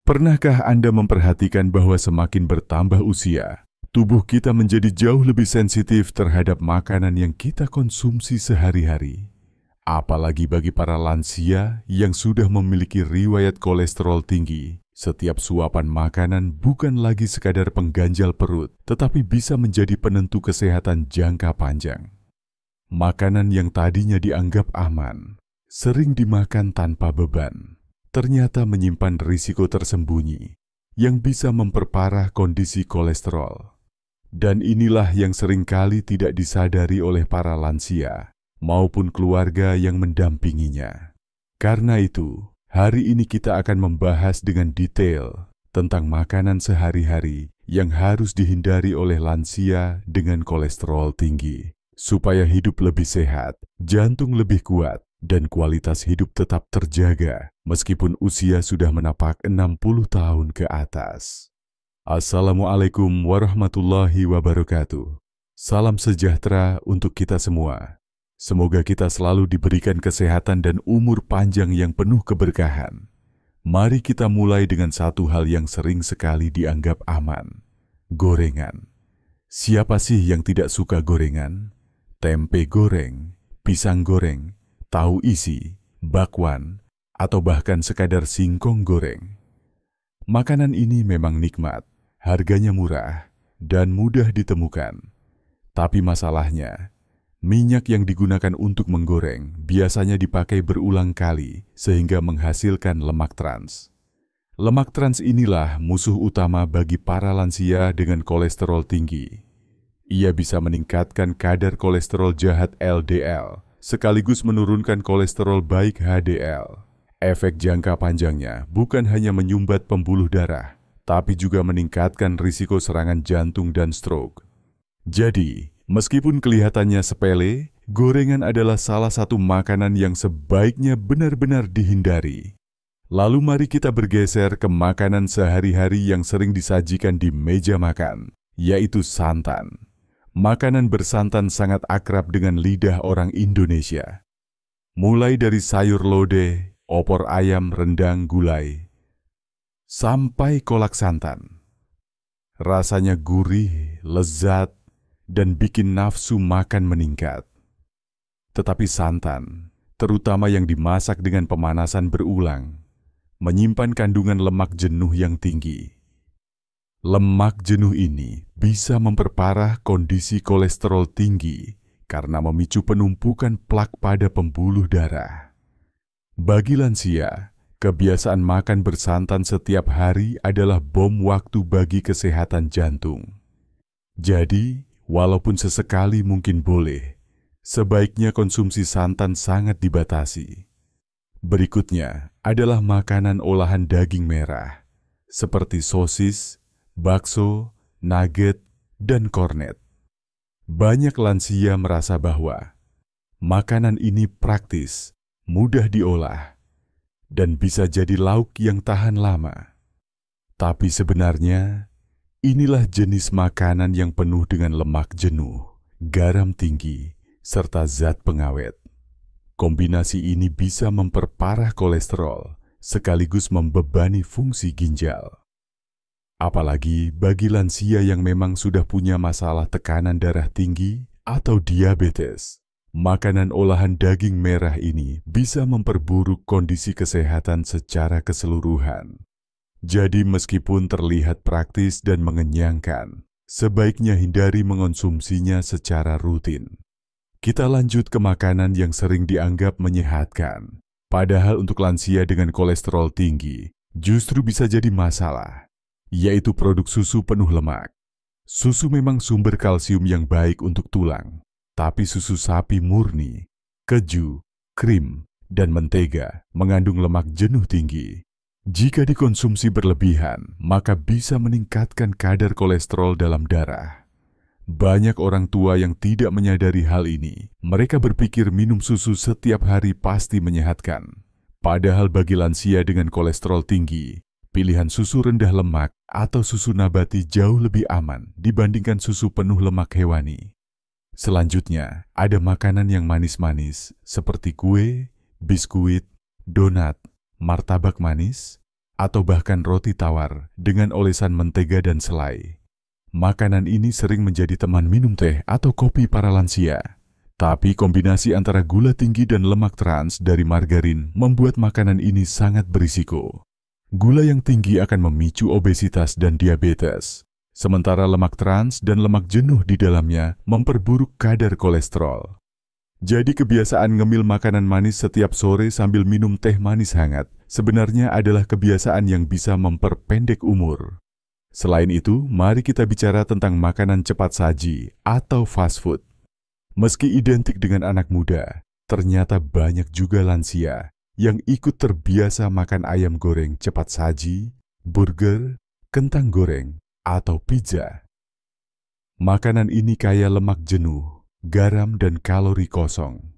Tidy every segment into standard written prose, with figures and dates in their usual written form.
Pernahkah Anda memperhatikan bahwa semakin bertambah usia, tubuh kita menjadi jauh lebih sensitif terhadap makanan yang kita konsumsi sehari-hari? Apalagi bagi para lansia yang sudah memiliki riwayat kolesterol tinggi, setiap suapan makanan bukan lagi sekadar pengganjal perut, tetapi bisa menjadi penentu kesehatan jangka panjang. Makanan yang tadinya dianggap aman, sering dimakan tanpa beban, ternyata menyimpan risiko tersembunyi yang bisa memperparah kondisi kolesterol. Dan inilah yang seringkali tidak disadari oleh para lansia maupun keluarga yang mendampinginya. Karena itu, hari ini kita akan membahas dengan detail tentang makanan sehari-hari yang harus dihindari oleh lansia dengan kolesterol tinggi, supaya hidup lebih sehat, jantung lebih kuat, dan kualitas hidup tetap terjaga meskipun usia sudah menapak 60 tahun ke atas. Assalamualaikum warahmatullahi wabarakatuh. Salam sejahtera untuk kita semua. Semoga kita selalu diberikan kesehatan dan umur panjang yang penuh keberkahan. Mari kita mulai dengan satu hal yang sering sekali dianggap aman. Gorengan. Siapa sih yang tidak suka gorengan? Tempe goreng, pisang goreng, tahu isi, bakwan, atau bahkan sekadar singkong goreng. Makanan ini memang nikmat, harganya murah, dan mudah ditemukan. Tapi masalahnya, minyak yang digunakan untuk menggoreng biasanya dipakai berulang kali sehingga menghasilkan lemak trans. Lemak trans inilah musuh utama bagi para lansia dengan kolesterol tinggi. Ia bisa meningkatkan kadar kolesterol jahat LDL, sekaligus menurunkan kolesterol baik HDL. Efek jangka panjangnya bukan hanya menyumbat pembuluh darah, tapi juga meningkatkan risiko serangan jantung dan stroke. Jadi, meskipun kelihatannya sepele, gorengan adalah salah satu makanan yang sebaiknya benar-benar dihindari. Lalu mari kita bergeser ke makanan sehari-hari yang sering disajikan di meja makan, yaitu santan. Makanan bersantan sangat akrab dengan lidah orang Indonesia. Mulai dari sayur lodeh, opor ayam, rendang, gulai, sampai kolak santan. Rasanya gurih, lezat, dan bikin nafsu makan meningkat. Tetapi santan, terutama yang dimasak dengan pemanasan berulang, menyimpan kandungan lemak jenuh yang tinggi. Lemak jenuh ini bisa memperparah kondisi kolesterol tinggi karena memicu penumpukan plak pada pembuluh darah. Bagi lansia, kebiasaan makan bersantan setiap hari adalah bom waktu bagi kesehatan jantung. Jadi, walaupun sesekali mungkin boleh, sebaiknya konsumsi santan sangat dibatasi. Berikutnya adalah makanan olahan daging merah, seperti sosis, bakso, nugget, dan kornet. Banyak lansia merasa bahwa makanan ini praktis, mudah diolah, dan bisa jadi lauk yang tahan lama. Tapi sebenarnya, inilah jenis makanan yang penuh dengan lemak jenuh, garam tinggi, serta zat pengawet. Kombinasi ini bisa memperparah kolesterol, sekaligus membebani fungsi ginjal. Apalagi bagi lansia yang memang sudah punya masalah tekanan darah tinggi atau diabetes. Makanan olahan daging merah ini bisa memperburuk kondisi kesehatan secara keseluruhan. Jadi meskipun terlihat praktis dan mengenyangkan, sebaiknya hindari mengonsumsinya secara rutin. Kita lanjut ke makanan yang sering dianggap menyehatkan. Padahal untuk lansia dengan kolesterol tinggi, justru bisa jadi masalah, yaitu produk susu penuh lemak. Susu memang sumber kalsium yang baik untuk tulang, tapi susu sapi murni, keju, krim, dan mentega mengandung lemak jenuh tinggi. Jika dikonsumsi berlebihan, maka bisa meningkatkan kadar kolesterol dalam darah. Banyak orang tua yang tidak menyadari hal ini. Mereka berpikir minum susu setiap hari pasti menyehatkan. Padahal bagi lansia dengan kolesterol tinggi, pilihan susu rendah lemak atau susu nabati jauh lebih aman dibandingkan susu penuh lemak hewani. Selanjutnya, ada makanan yang manis-manis seperti kue, biskuit, donat, martabak manis, atau bahkan roti tawar dengan olesan mentega dan selai. Makanan ini sering menjadi teman minum teh atau kopi para lansia. Tapi kombinasi antara gula tinggi dan lemak trans dari margarin membuat makanan ini sangat berisiko. Gula yang tinggi akan memicu obesitas dan diabetes, sementara lemak trans dan lemak jenuh di dalamnya memperburuk kadar kolesterol. Jadi kebiasaan ngemil makanan manis setiap sore sambil minum teh manis hangat sebenarnya adalah kebiasaan yang bisa memperpendek umur. Selain itu, mari kita bicara tentang makanan cepat saji atau fast food. Meski identik dengan anak muda, ternyata banyak juga lansia yang ikut terbiasa makan ayam goreng cepat saji, burger, kentang goreng, atau pizza. Makanan ini kaya lemak jenuh, garam dan kalori kosong.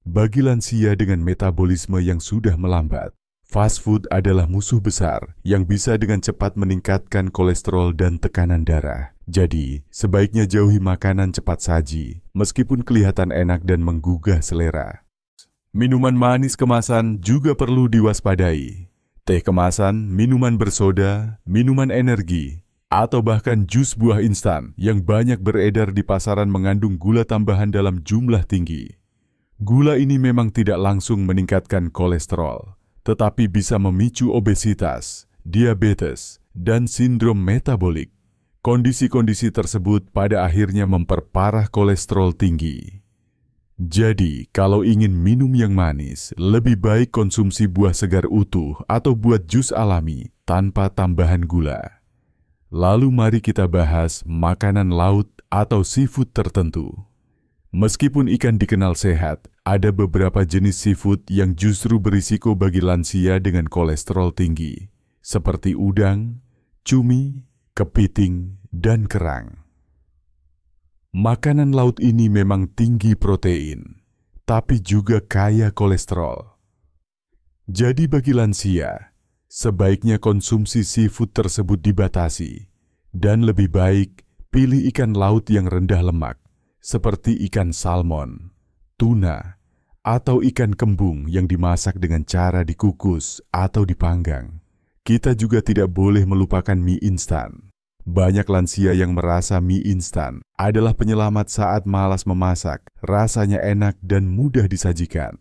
Bagi lansia dengan metabolisme yang sudah melambat, fast food adalah musuh besar yang bisa dengan cepat meningkatkan kolesterol dan tekanan darah. Jadi, sebaiknya jauhi makanan cepat saji, meskipun kelihatan enak dan menggugah selera. Minuman manis kemasan juga perlu diwaspadai. Teh kemasan, minuman bersoda, minuman energi, atau bahkan jus buah instan yang banyak beredar di pasaran mengandung gula tambahan dalam jumlah tinggi. Gula ini memang tidak langsung meningkatkan kolesterol, tetapi bisa memicu obesitas, diabetes, dan sindrom metabolik. Kondisi-kondisi tersebut pada akhirnya memperparah kolesterol tinggi. Jadi, kalau ingin minum yang manis, lebih baik konsumsi buah segar utuh atau buat jus alami tanpa tambahan gula. Lalu mari kita bahas makanan laut atau seafood tertentu. Meskipun ikan dikenal sehat, ada beberapa jenis seafood yang justru berisiko bagi lansia dengan kolesterol tinggi, seperti udang, cumi, kepiting, dan kerang. Makanan laut ini memang tinggi protein, tapi juga kaya kolesterol. Jadi bagi lansia, sebaiknya konsumsi seafood tersebut dibatasi, dan lebih baik pilih ikan laut yang rendah lemak, seperti ikan salmon, tuna, atau ikan kembung yang dimasak dengan cara dikukus atau dipanggang. Kita juga tidak boleh melupakan mie instan. Banyak lansia yang merasa mie instan adalah penyelamat saat malas memasak, rasanya enak dan mudah disajikan.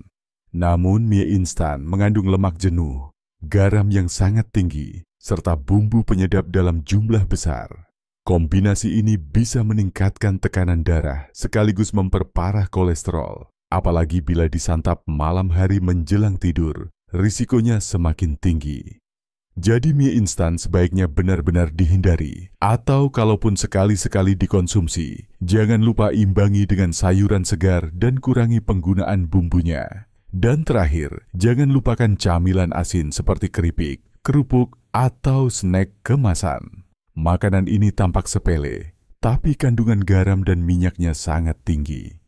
Namun mie instan mengandung lemak jenuh, garam yang sangat tinggi, serta bumbu penyedap dalam jumlah besar. Kombinasi ini bisa meningkatkan tekanan darah sekaligus memperparah kolesterol. Apalagi bila disantap malam hari menjelang tidur, risikonya semakin tinggi. Jadi mie instan sebaiknya benar-benar dihindari, atau kalaupun sekali-sekali dikonsumsi, jangan lupa imbangi dengan sayuran segar dan kurangi penggunaan bumbunya. Dan terakhir, jangan lupakan camilan asin seperti keripik, kerupuk, atau snack kemasan. Makanan ini tampak sepele, tapi kandungan garam dan minyaknya sangat tinggi.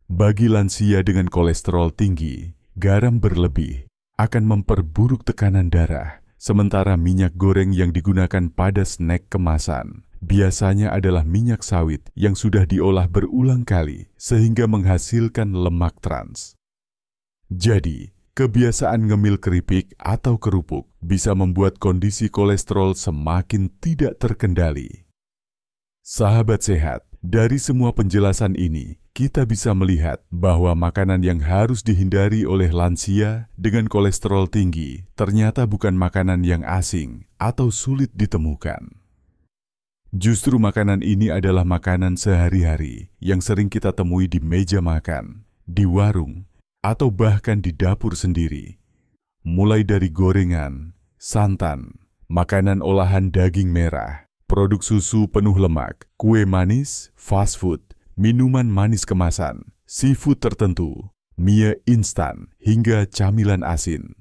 Bagi lansia dengan kolesterol tinggi, garam berlebih akan memperburuk tekanan darah. Sementara minyak goreng yang digunakan pada snack kemasan biasanya adalah minyak sawit yang sudah diolah berulang kali sehingga menghasilkan lemak trans. Jadi, kebiasaan ngemil keripik atau kerupuk bisa membuat kondisi kolesterol semakin tidak terkendali. Sahabat sehat, dari semua penjelasan ini, kita bisa melihat bahwa makanan yang harus dihindari oleh lansia dengan kolesterol tinggi ternyata bukan makanan yang asing atau sulit ditemukan. Justru makanan ini adalah makanan sehari-hari yang sering kita temui di meja makan, di warung, atau bahkan di dapur sendiri. Mulai dari gorengan, santan, makanan olahan daging merah, produk susu penuh lemak, kue manis, fast food, minuman manis kemasan, seafood tertentu, mie instan, hingga camilan asin.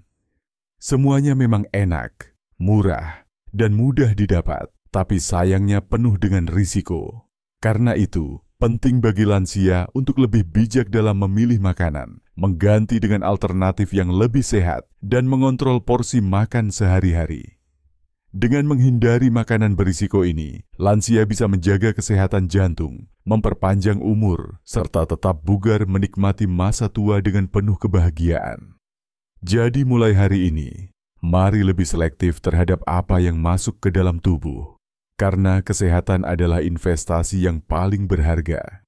Semuanya memang enak, murah, dan mudah didapat, tapi sayangnya penuh dengan risiko. Karena itu, penting bagi lansia untuk lebih bijak dalam memilih makanan, mengganti dengan alternatif yang lebih sehat, dan mengontrol porsi makan sehari-hari. Dengan menghindari makanan berisiko ini, lansia bisa menjaga kesehatan jantung, memperpanjang umur, serta tetap bugar menikmati masa tua dengan penuh kebahagiaan. Jadi mulai hari ini, Mari lebih selektif terhadap apa yang masuk ke dalam tubuh, karena kesehatan adalah investasi yang paling berharga.